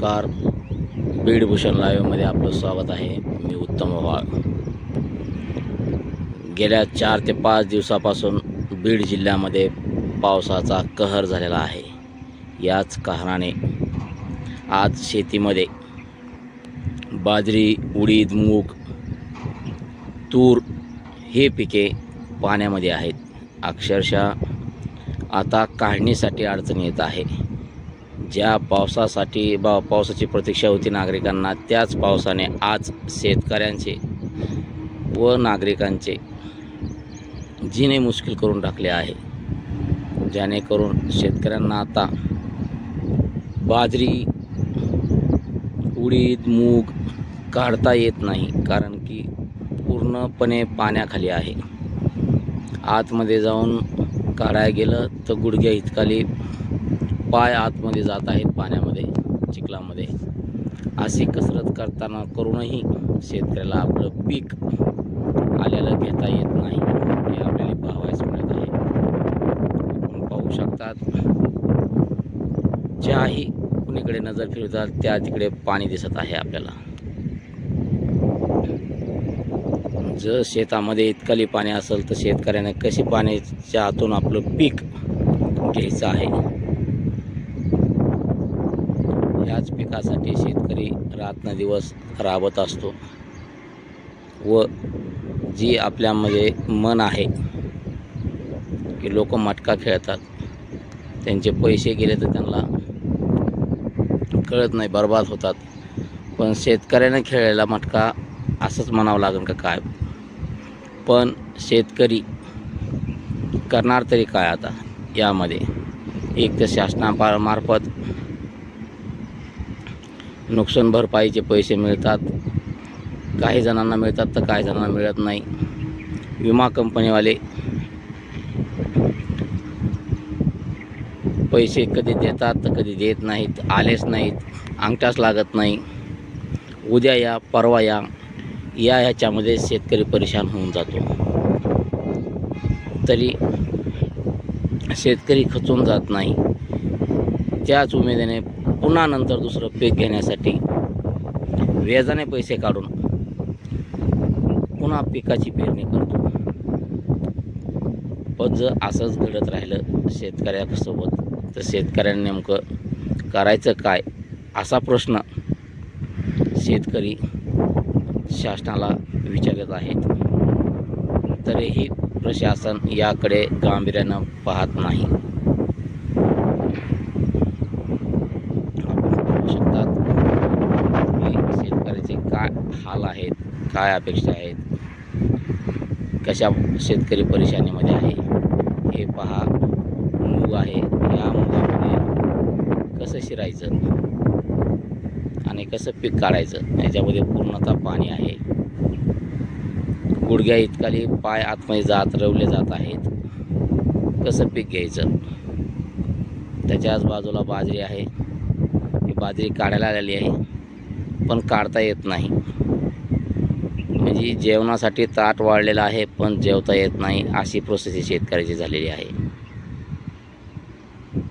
नमस्कार, बीड भूषण लाईव्हमध्ये आपलं स्वागत आहे। मी उत्तम वाळ। गेल्या 4 ते 5 दिवसापासून बीड जिल्ह्यामध्ये पावसाचा कहर झालेला आहे। याच कारणाने आज शेतीमध्ये बाजरी, उडीद, मूग, तूर हे पिके पाण्यामध्ये आहेत। अक्षरशः आता काढणीसाठी अडचण येत आहे। ज्या पावसाची प्रतीक्षा होती नागरिकांना, त्याच पावसाने आज शेतकऱ्यांचे व नागरिकांचे जीणे मुश्किल करून टाकले आहे। जेणेकरून शेतकऱ्यांना आता बाजरी, उडीद, मूग काढता येत नाही, कारण की पूर्णपणे पाण्याखाली आहे। आतमध्ये जाऊन काढायला गेलं तर गुडघ्या इतकाली पाय आतमध्ये जात आहेत पाण्यामध्ये, चिखलामध्ये। अशी कसरत करूनही शेतकऱ्याला आपलं पीक आलेलं घेता येत नाही, हे आपल्याला पाहावयास मिळत आहे। आपण पाहू शकतात, ज्याही कुणीकडे नजर फिरतात त्या तिकडे पाणी दिसत आहे आपल्याला। जर शेतामध्ये इतकाली पाणी असेल तर शेतकऱ्याने कशी पाण्याच्या हातून आपलं पीक घ्यायचं आहे। याच पिकासाठी शेतकरी रात्रंदिवस राबत असतो व जी आपल्यामध्ये मन आहे की लोक मटका खेळतात, त्यांचे पैसे गेले तर त्यांना कळत नाही, बर्बाद होतात। पण शेतकऱ्याने खेळलेला मटका असंच म्हणावं लागेल का काय? पण शेतकरी करणार तरी काय आता यामध्ये? एक तर शासनामार्फत नुकसान भरपाईचे पैसे मिळतात, काही जणांना मिळतात तर काही जणांना मिळत नाही। विमा कंपनीवाले पैसे कधी देतात तर कधी देत नाहीत, आलेच नाहीत, अंगठाच लागत नाही। उद्या या परवा या ह्याच्यामध्ये शेतकरी परेशान होऊन जातो। तरी शेतकरी खचून जात नाही, त्याच उमेदीने पुन्हा नंतर दुसरं पीक घेण्यासाठी व्याजाने पैसे काढून पुन्हा पिकाची पेरणी करतो। पण जर असंच घडत राहिलं शेतकऱ्यासोबत तर शेतकऱ्यांनी नेमकं करायचं काय, असा प्रश्न शेतकरी शासनाला विचारत आहेत। तरीही प्रशासन याकडे गांभीर्यानं पाहत नाही। आपण पाहू शकतात की शेतकऱ्याचे काय हाल आहेत, काय अपेक्षा आहेत, कशा शेतकरी परेशानीमध्ये आहे हे पहा। मूग आहे, या मुगामध्ये कसं शिरायचं आणि कसं पीक काढायचं, याच्यामध्ये पूर्णतः पाणी आहे। गुडघ्या इतकाली पाय आतमध्ये रवले जात आहेत, कसं पीक घ्यायचं? त्याच्याच बाजूला बाजरी आहे, ही बाजरी काढायला आलेली आहे पण काढता येत नाही। म्हणजे जेवणासाठी ताट वाढलेलं आहे पण जेवता येत नाही, अशी प्रोसेस शेतकऱ्याची झालेली आहे।